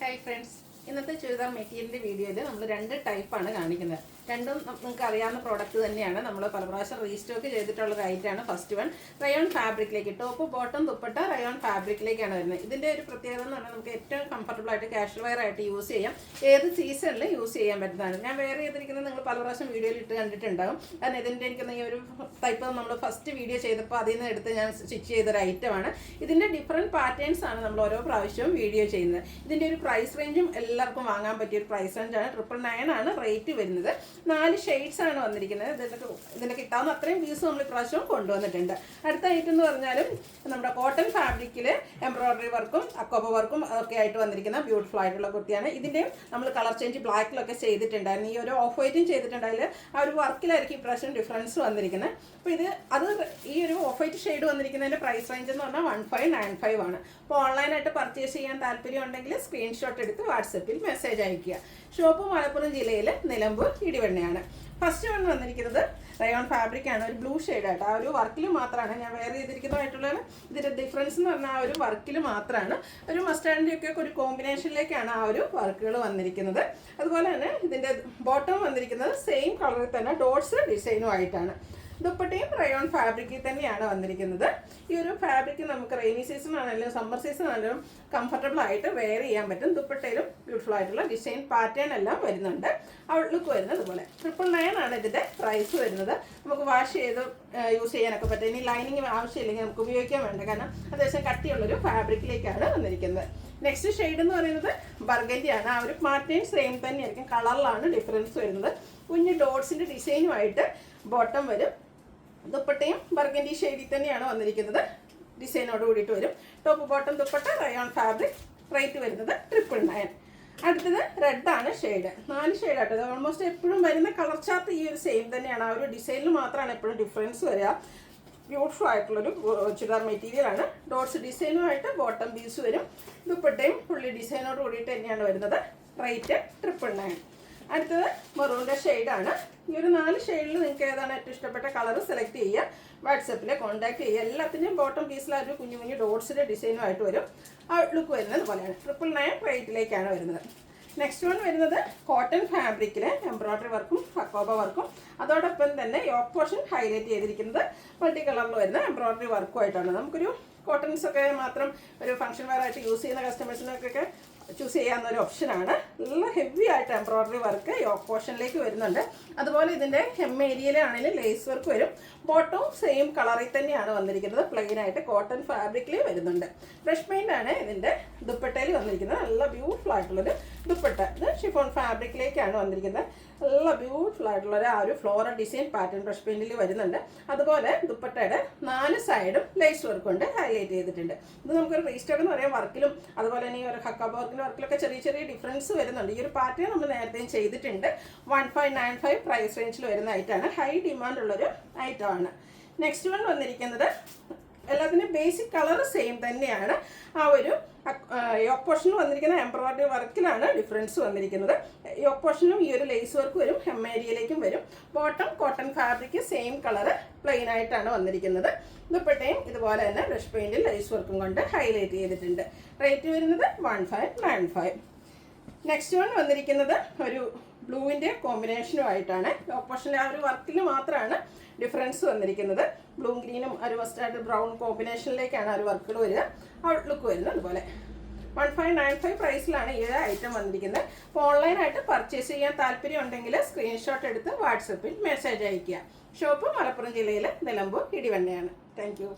Hi friends. ഇന്നത്തെ ചുരിദാർ മെറ്റീരിയലിന്റെ വീഡിയോയിൽ നമ്മൾ രണ്ട് ടൈപ്പാണ് കാണിക്കുന്നത്. രണ്ടും നിങ്ങൾക്ക് അറിയാവുന്ന പ്രോഡക്റ്റ് തന്നെയാണ്. നമ്മൾ പല പ്രാവശ്യം റീസ്റ്റോക്ക് ചെയ്തിട്ടുള്ള ഒരു ഐറ്റമാണ്. ഫസ്റ്റ് വൺ റയോൺ ഫാബ്രിക്കിലേക്ക്, ടോപ്പ് ബോട്ടം ദുപ്പട്ട റയോൺ ഫാബ്രിക്കിലേക്കാണ് വരുന്നത്. ഇതിന്റെ ഒരു പ്രത്യേകത എന്ന് പറഞ്ഞാൽ നമുക്ക് ഏറ്റവും കംഫർട്ടബിൾ ആയിട്ട് കാഷ്വൽ വെയർ ആയിട്ട് യൂസ് ചെയ്യാം. ഏത് സീസണിൽ യൂസ് ചെയ്യാൻ പറ്റുന്നതാണ്. ഞാൻ വെയർ ചെയ്തിരിക്കുന്നത് നിങ്ങൾ പല പ്രാവശ്യം വീഡിയോയിൽ ഇട്ട് കണ്ടിട്ടുണ്ടാകും. കാരണം ഇതിന്റെ എനിക്ക് ഈ ഒരു ടൈപ്പ് നമ്മൾ ഫസ്റ്റ് വീഡിയോ ചെയ്തപ്പോൾ അതിൽ നിന്ന് എടുത്ത് ഞാൻ സ്റ്റിച്ച് ചെയ്തൊരു ഐറ്റമാണ്. ഇതിന്റെ ഡിഫറെന്റ് പാറ്റേൺസ് ആണ് നമ്മൾ ഓരോ പ്രാവശ്യവും വീഡിയോ ചെയ്യുന്നത്. ഇതിന്റെ ഒരു പ്രൈസ് റേഞ്ചും എല്ലാവർക്കും വാങ്ങാൻ പറ്റിയ ഒരു പ്രൈസ് റേഞ്ചാണ്. 999 ആണ് റേറ്റ് വരുന്നത്. 4 ഷെയ്ഡ്സ് ആണ് വന്നിരിക്കുന്നത്. ഇതിന്റെ കിട്ടാവുന്ന അത്രയും പീസ് നമ്മൾ ഇപ്രാവശ്യം കൊണ്ടുവന്നിട്ടുണ്ട്. അടുത്ത ഐറ്റം എന്ന് പറഞ്ഞാലും നമ്മുടെ കോട്ടൺ ഫാബ്രിക്കിൽ എംബ്രോയിഡറി വർക്കും അക്കോബ വർക്കും ഒക്കെ ആയിട്ട് വന്നിരിക്കുന്ന ബ്യൂട്ടിഫുൾ ആയിട്ടുള്ള കുർത്തിയാണ്. ഇതിന്റെയും നമ്മൾ കളർ ചേഞ്ച് ബ്ലാക്കിലൊക്കെ ചെയ്തിട്ടുണ്ടായിരുന്നു. ഈ ഒരു ഓഫ് വൈറ്റും ചെയ്തിട്ടുണ്ടായാലും ആ ഒരു വർക്കിലായിരിക്കും ഇപ്രാവശ്യം ഡിഫറൻസ് വന്നിരിക്കുന്നത്. അപ്പോൾ ഈ ഒരു ഓഫ് വൈറ്റ് ഷെയ്ഡ് വന്നിരിക്കുന്നതിന്റെ പ്രൈസ് റേഞ്ച് എന്ന് പറഞ്ഞാൽ 1595 ആണ്. അപ്പോൾ ഓൺലൈനായിട്ട് പർച്ചേസ് ചെയ്യാൻ താല്പര്യം ഉണ്ടെങ്കിൽ സ്ക്രീൻഷോട്ട് എടുത്ത് വാട്സപ്പിൽ മെസ്സേജ് അയക്കുക. ഷോപ്പ് മലപ്പുറം ജില്ലയിൽ നിലമ്പൂർ ഇടിവണ്ണയാണ്. ഫസ്റ്റ് വൺ വന്നിരിക്കുന്നത് റയോൺ ഫാബ്രിക് ആണ്. ഒരു ബ്ലൂ ഷെയ്ഡായിട്ട് ആ ഒരു വർക്കിൽ മാത്രമാണ് ഞാൻ വെയർ ചെയ്തിരിക്കുന്നതായിട്ടുള്ള ഇതിന്റെ ഡിഫറൻസ് എന്ന് പറഞ്ഞാൽ ആ ഒരു വർക്കിൽ മാത്രമാണ്. ഒരു മസ്റ്റാർഡിൻ്റെ ഒക്കെ ഒരു കോമ്പിനേഷനിലേക്കാണ് ആ ഒരു വർക്കുകൾ വന്നിരിക്കുന്നത്. അതുപോലെ തന്നെ ഇതിന്റെ ബോട്ടം വന്നിരിക്കുന്നത് സെയിം കളറിൽ തന്നെ ഡോട്ട്സ് ഡിസൈനും ആയിട്ടാണ്. ദുപ്പട്ടയും റയോൺ ഫാബ്രിക്കിൽ തന്നെയാണ് വന്നിരിക്കുന്നത്. ഈ ഒരു ഫാബ്രിക് നമുക്ക് റെയിനി സീസൺ ആണെങ്കിലും സമ്മർ സീസൺ ആണെങ്കിലും കംഫർട്ടബിൾ ആയിട്ട് വെയർ ചെയ്യാൻ പറ്റും. ദുപ്പട്ടയിലും ബ്യൂട്ടിഫുൾ ആയിട്ടുള്ള ഡിസൈൻ പാറ്റേൺ എല്ലാം വരുന്നുണ്ട്. ഔട്ട്ലുക്ക് വരുന്നത് ഇതുപോലെ. 999 ആണ് ഇതിന്റെ പ്രൈസ് വരുന്നത്. നമുക്ക് വാഷ് ചെയ്ത് യൂസ് ചെയ്യാനൊക്കെ പറ്റും. ഇനി ലൈനിങ് ആവശ്യമില്ലെങ്കിൽ നമുക്ക് ഉപയോഗിക്കാൻ വേണ്ട, കാരണം അത്യാവശ്യം കട്ടിയുള്ളൊരു ഫാബ്രിക്കിലേക്കാണ് വന്നിരിക്കുന്നത്. നെക്സ്റ്റ് ഷെയ്ഡ് എന്ന് പറയുന്നത് ബർഗൻഡി ആണ്. ആ ഒരു പാറ്റേൺ സെയിം തന്നെയായിരിക്കും, കളറിലാണ് ഡിഫറൻസ് വരുന്നത്. കുഞ്ഞ് ഡോട്ട്സിന്റെ ഡിസൈനുമായിട്ട് ബോട്ടം വരും. ദുപ്പട്ടയും ബർഗൻഡി ഷെയ്ഡിൽ തന്നെയാണ് വന്നിരിക്കുന്നത്. ഡിസൈനോട് കൂടിയിട്ട് വരും. Top bottom dupatta rayon fabric. Rate വരുന്നത് 999. അടുത്തത് റെഡ് ആണ് ഷെയ്ഡ്. 4 ഷെയ്ഡായിട്ട് അത് ഓൾമോസ്റ്റ് എപ്പോഴും വരുന്ന കളർ ചാർട്ട് ഈ ഒരു സെയിം തന്നെയാണ്. ആ ഒരു ഡിസൈനിൽ മാത്രമാണ് എപ്പോഴും ഡിഫറൻസ് വരിക. ബ്യൂട്ടിഫുൾ ആയിട്ടുള്ളൊരു ചുരിദാർ മെറ്റീരിയൽ ആണ്. ഡോട്ട്സ് ഡിസൈനുമായിട്ട് ബോട്ടം പീസ് വരും. ദുപ്പട്ടയും ഫുള്ളി ഡിസൈനോട് കൂടിയിട്ട് തന്നെയാണ് വരുന്നത്. റേറ്റ് 999. അടുത്തത് മെറൂണിൻ്റെ ഷെയ്ഡാണ്. ഈ ഒരു 4 ഷെയ്ഡിൽ നിങ്ങൾക്ക് ഏതാണ് ഏറ്റവും ഇഷ്ടപ്പെട്ട കളർ സെലക്ട് ചെയ്യുക. വാട്സപ്പിൽ കോൺടാക്ട് ചെയ്യുക. എല്ലാത്തിൻ്റെയും ബോട്ടം പീസിലൊരു കുഞ്ഞു കുഞ്ഞു ഡോട്ട്സിൻ്റെ ഡിസൈനുമായിട്ട് വരും. ഔട്ട്ലുക്ക് വരുന്നത് പോലെയാണ്. 999 റേറ്റിലേക്കാണ് വരുന്നത്. നെക്സ്റ്റ് വൺ വരുന്നത് കോട്ടൺ ഫാബ്രിക്കിൽ എംബ്രോയിഡറി വർക്കും അക്കോബ വർക്കും അതോടൊപ്പം തന്നെ യോക്ക് പോർഷൻ ഹൈലൈറ്റ് ചെയ്തിരിക്കുന്നത് മൾട്ടി കളറിൽ വരുന്ന എംബ്രോയിഡറി വർക്കുമായിട്ടാണ്. നമുക്കൊരു കോട്ടൺസ് ഒക്കെ മാത്രം ഒരു ഫംഗ്ഷൻ വെയർ ആയിട്ട് യൂസ് ചെയ്യുന്ന കസ്റ്റമേഴ്സിനൊക്കെ ചൂസ് ചെയ്യാവുന്ന ഒരു ഓപ്ഷനാണ്. നല്ല ഹെവി ആയിട്ട് എംബ്രോയിഡറി വർക്ക് യോക്ക് പോർഷനിലേക്ക് വരുന്നുണ്ട്. അതുപോലെ ഇതിൻ്റെ ഹെം ഏരിയയിലാണെങ്കിലും ലേസ് വർക്ക് വരും. ബോട്ടവും സെയിം കളറിൽ തന്നെയാണ് വന്നിരിക്കുന്നത്. പ്ലെയിൻ ആയിട്ട് കോട്ടൺ ഫാബ്രിക്കിൽ വരുന്നുണ്ട്. ബ്രഷ് പെയിൻ്റ് ആണ് ഇതിൻ്റെ ദുപ്പട്ടയിൽ വന്നിരിക്കുന്നത്. നല്ല ബ്യൂട്ടിഫുൾ ആയിട്ടുള്ളൊരു ദുപ്പട്ട. ഇത് ഷിഫോൺ ഫാബ്രിക്കിലേക്കാണ് വന്നിരിക്കുന്നത്. നല്ല ബ്യൂട്ടിഫുൾ ആയിട്ടുള്ള ആ ഒരു ഫ്ലോറൽ ഡിസൈൻ പാറ്റേൺ ബ്രഷ് പെയിൻറ്റിൽ വരുന്നുണ്ട്. അതുപോലെ ദുപ്പട്ടയുടെ 4 സൈഡും ലേസ് വർക്ക് കൊണ്ട് ഹൈലൈറ്റ് ചെയ്തിട്ടുണ്ട്. ഇത് നമുക്കൊരു റീസ്റ്റോക്ക് എന്ന് പറയാം. വർക്കിലും അതുപോലെ തന്നെ ഈ ഒരു ഹക്കാബ വർക്കിലൊക്കെ ചെറിയ ചെറിയ ഡിഫറൻസ് വരുന്നുണ്ട്. ഈ ഒരു പാറ്റേൺ നമ്മൾ നേരത്തെയും ചെയ്തിട്ടുണ്ട്. 1595 പ്രൈസ് റേഞ്ചിൽ വരുന്ന ഐറ്റമാണ്. ഹൈ ഡിമാൻഡ് ഉള്ളൊരു ഐറ്റമാണ്. നെക്സ്റ്റ് വൺ വന്നിരിക്കുന്നത് എല്ലാത്തിനും ബേസിക് കളർ സെയിം തന്നെയാണ്. ആ ഒരു യോക്ക് പോർഷനിൽ വന്നിരിക്കുന്ന എംബ്രോയിഡറി വർക്കിലാണ് ഡിഫറൻസ് വന്നിരിക്കുന്നത്. യോക്ക് പോർഷനും ഈ ഒരു ലേസ് വർക്ക് വരും. ഹെം ഏരിയയിലേക്കും വരും. Bottom cotton fabric same colour plain ആയിട്ടാണ് വന്നിരിക്കുന്നത്. ദുപ്പട്ടയും ഇതുപോലെ തന്നെ ബ്രഷ് പെയിൻറ്റിൽ ലേസ് വർക്കും കൊണ്ട് ഹൈലൈറ്റ് ചെയ്തിട്ടുണ്ട്. റേറ്റ് വരുന്നത് 1595. നെക്സ്റ്റ് വൺ വന്നിരിക്കുന്നത് ഒരു ബ്ലൂവിൻ്റെ കോമ്പിനേഷനുമായിട്ടാണ്. യോക്ക് പോർഷനിലെ ആ ഒരു വർക്കിൽ മാത്രമാണ് ഡിഫറൻസ് വന്നിരിക്കുന്നത്. ബ്ലൂ ഗ്രീനും ഒരു മസ്റ്റാർഡ് ബ്രൗൺ കോമ്പിനേഷനിലേക്കാണ് ആ ഒരു വർക്കുകൾ വരിക. ഔട്ട്ലുക്ക് വരുന്നത് അതുപോലെ. 1595 പ്രൈസിലാണ് ഈ ഒരു ഐറ്റം വന്നിരിക്കുന്നത്. അപ്പോൾ ഓൺലൈനായിട്ട് പർച്ചേസ് ചെയ്യാൻ താല്പര്യം ഉണ്ടെങ്കിൽ സ്ക്രീൻഷോട്ട് എടുത്ത് വാട്സപ്പിൽ മെസ്സേജ് അയയ്ക്കുക. ഷോപ്പ് മലപ്പുറം ജില്ലയിൽ നിലമ്പൂർ ഇടിവണ്ണയാണ്. Thank you.